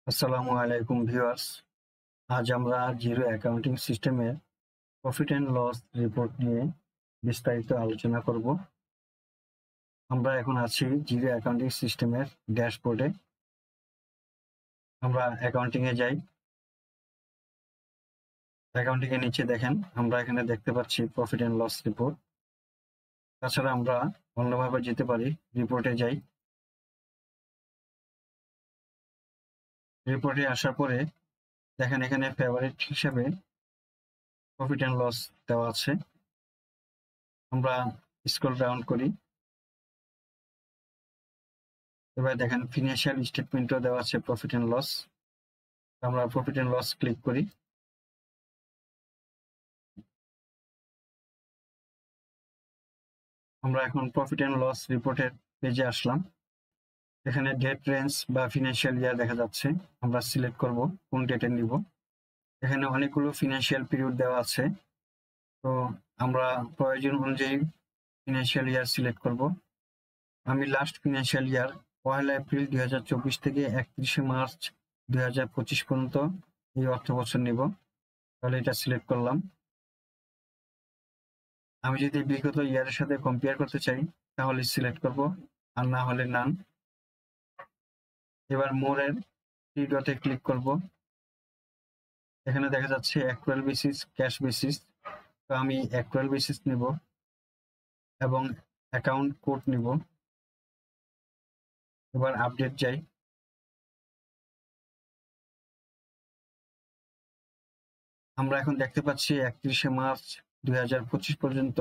আসসালামু আলাইকুম ভিউয়ার্স। আজ আমরা জিরো অ্যাকাউন্টিং সিস্টেমের প্রফিট অ্যান্ড লস রিপোর্ট নিয়ে বিস্তারিত আলোচনা করব। আমরা এখন আছি জিরো অ্যাকাউন্টিং সিস্টেমের ড্যাশবোর্ডে। আমরা অ্যাকাউন্টিংয়ে যাই। অ্যাকাউন্টিং এর নিচে দেখেন আমরা এখানে দেখতে পাচ্ছি প্রফিট অ্যান্ড লস রিপোর্ট। তাছাড়া আমরা অন্যভাবে যেতে পারি, রিপোর্টে যাই। রিপোর্টে আসার পরে দেখেন এখানে ফেভারিট হিসেবে প্রফিট অ্যান্ড লস দেওয়া আছে। আমরা স্ক্রল ডাউন করি। এবার দেখেন ফিনান্সিয়াল স্টেটমেন্টও দেওয়া আছে প্রফিট অ্যান্ড লস। আমরা প্রফিট অ্যান্ড লস ক্লিক করি। আমরা এখন প্রফিট অ্যান্ড লস রিপোর্টের পেজে আসলাম। এখানে ডেট রেঞ্জ বা ফিনান্সিয়াল ইয়ার দেখা যাচ্ছে। আমরা সিলেক্ট করব কোন ডেটে নিব। এখানে অনেকগুলো ফিনান্সিয়াল পিরিয়ড দেওয়া আছে, তো আমরা প্রয়োজন অনুযায়ী ফিনান্সিয়াল ইয়ার সিলেক্ট করব। আমি লাস্ট ফিনান্সিয়াল ইয়ার 1 এপ্রিল 2024 থেকে 31 মার্চ 2025 পর্যন্ত এই অর্থ বছর নিব, তাহলে এটা সিলেক্ট করলাম। আমি যদি বিগত ইয়ারের সাথে কম্পেয়ার করতে চাই তাহলে সিলেক্ট করব, আর না হলে নান। এবার মোরের থ্রি ডটে ক্লিক করব। এখানে দেখা যাচ্ছে অ্যাকচুয়াল বেসিস, ক্যাশ বেসিস, তো আমি অ্যাকচুয়াল বেসিস নিব এবং অ্যাকাউন্ট কোড নিব। এবার আপডেট যাই। আমরা এখন দেখতে পাচ্ছি 31 মার্চ 2025 পর্যন্ত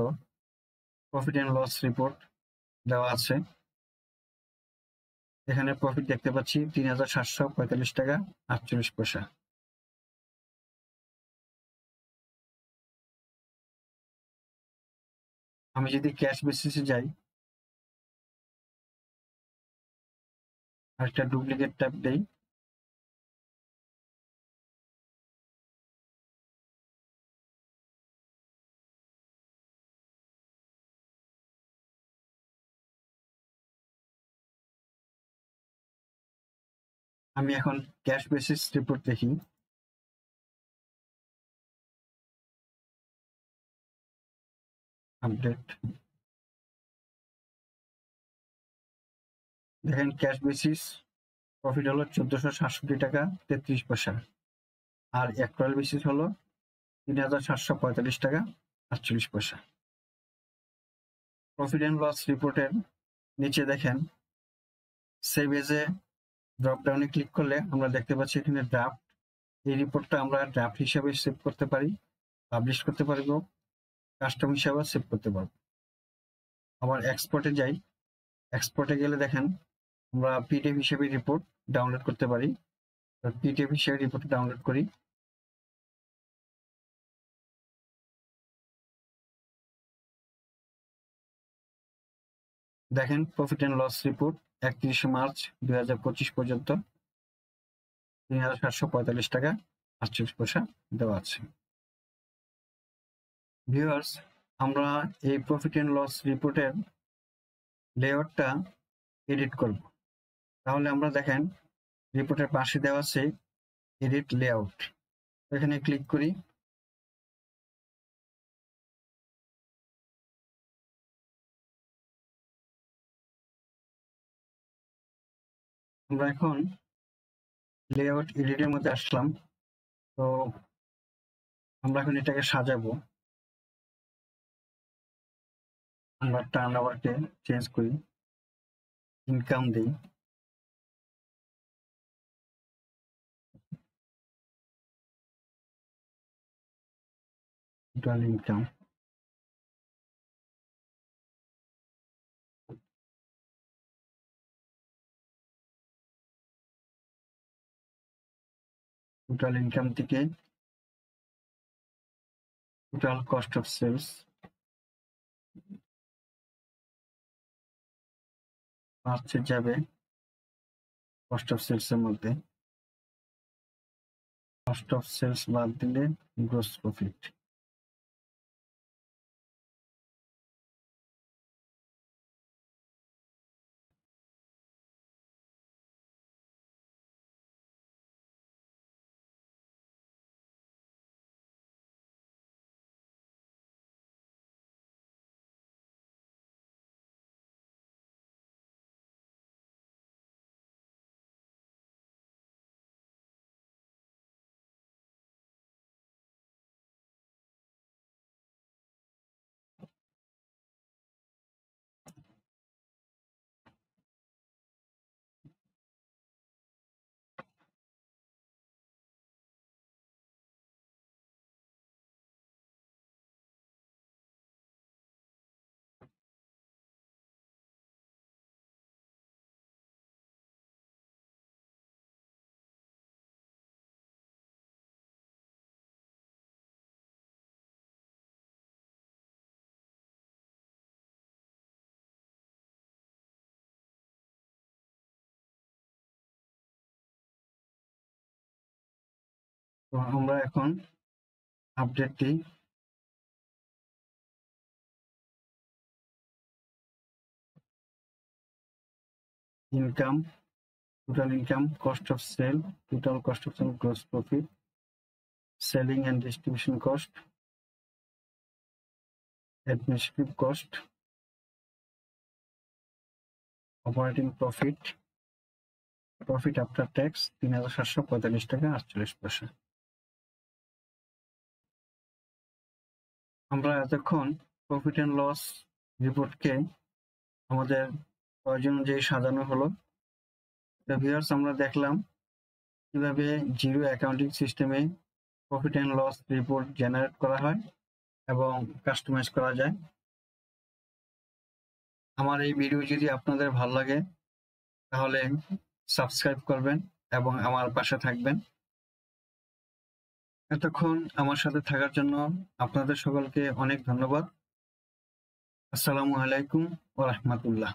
প্রফিট অ্যান্ড লস রিপোর্ট দেওয়া আছে। এখানে প্রফিট দেখতে পাচ্ছি 3,745 টাকা 48 পয়সা। আমি যদি ক্যাশ বেসিসে যাই, আরেকটা ডুপ্লিকেট ট্যাব দেই। আমি এখন ক্যাশ বেসিস রিপোর্ট দেখি। আপডেট দেখেন, ক্যাশ বেসিস প্রফিট হলো 1467 টাকা 33 পয়সা, আর অ্যাকচুয়াল বেসিস হলো 3,745 টাকা 48 পয়সা। প্রফিট অ্যান্ড লস রিপোর্টের নিচে দেখেন সেভ এজ এ ড্রপ ডাউনে ক্লিক করলে আমরা দেখতে পাচ্ছি এখানে ড্রাফট। এই রিপোর্টটা আমরা ড্রাফট হিসাবে সেভ করতে পারি, পাবলিশ করতে পারবো, কাস্টম হিসাবে সেভ করতে পারবো। আবার এক্সপোর্টে যাই। এক্সপোর্টে গেলে দেখেন আমরা পিডিএফ হিসেবে রিপোর্ট ডাউনলোড করতে পারি। পিডিএফ হিসেবে রিপোর্ট ডাউনলোড করি। দেখেন profit and loss report 31 March 2025 পর্যন্ত 3,745 টাকা 48 পয়সা দেওয়া আছে। ভিউয়ার্স, আমরা এই প্রফিট অ্যান্ড লস রিপোর্টের লেআউটটা এডিট করব। তাহলে আমরা দেখেন রিপোর্টের পাশে দেওয়া আছে এডিট লেআউট, এখানে ক্লিক করি। আমরা এখন লেআউট এডিটের মধ্যে আসলাম। তো আমরা এখন এটাকে সাজাবো। আমরা টার্ন ওভারকে চেঞ্জ করি, ইনকাম দিই। টোটাল ইনকাম, টোটাল ইনকাম থেকে টোটাল কস্ট অফ সেলস, পাঁচে যাবে কস্ট অফ সেলস এর মধ্যে। কস্ট অফ সেলস বাদ দিলে গ্রোস প্রফিট। তো আমরা এখন আপডেট দিই। Income, total income, cost of sale, total cost of sale, gross profit, selling and distribution cost, administrative cost, operating profit, profit after tax ৩,৭৪৫ টাকা ৪৮ পয়সা। আমরা এতক্ষণ প্রফিট অ্যান্ড লস রিপোর্টকে আমাদের প্রয়োজন অনুযায়ী সাজানো হলো। তো ভিউয়ার্স, আমরা দেখলাম কিভাবে জিরো অ্যাকাউন্টিং সিস্টেমে profit and loss report generate করা হয় এবং কাস্টমাইজ করা যায়। আমার এই ভিডিও যদি আপনাদের ভালো লাগে তাহলে সাবস্ক্রাইব করবেন এবং আমার পাশে থাকবেন। এতক্ষণ আমার সাথে থাকার জন্য আপনাদের সকলকে অনেক ধন্যবাদ। আসসালামু আলাইকুম ওয়া রাহমাতুল্লাহ।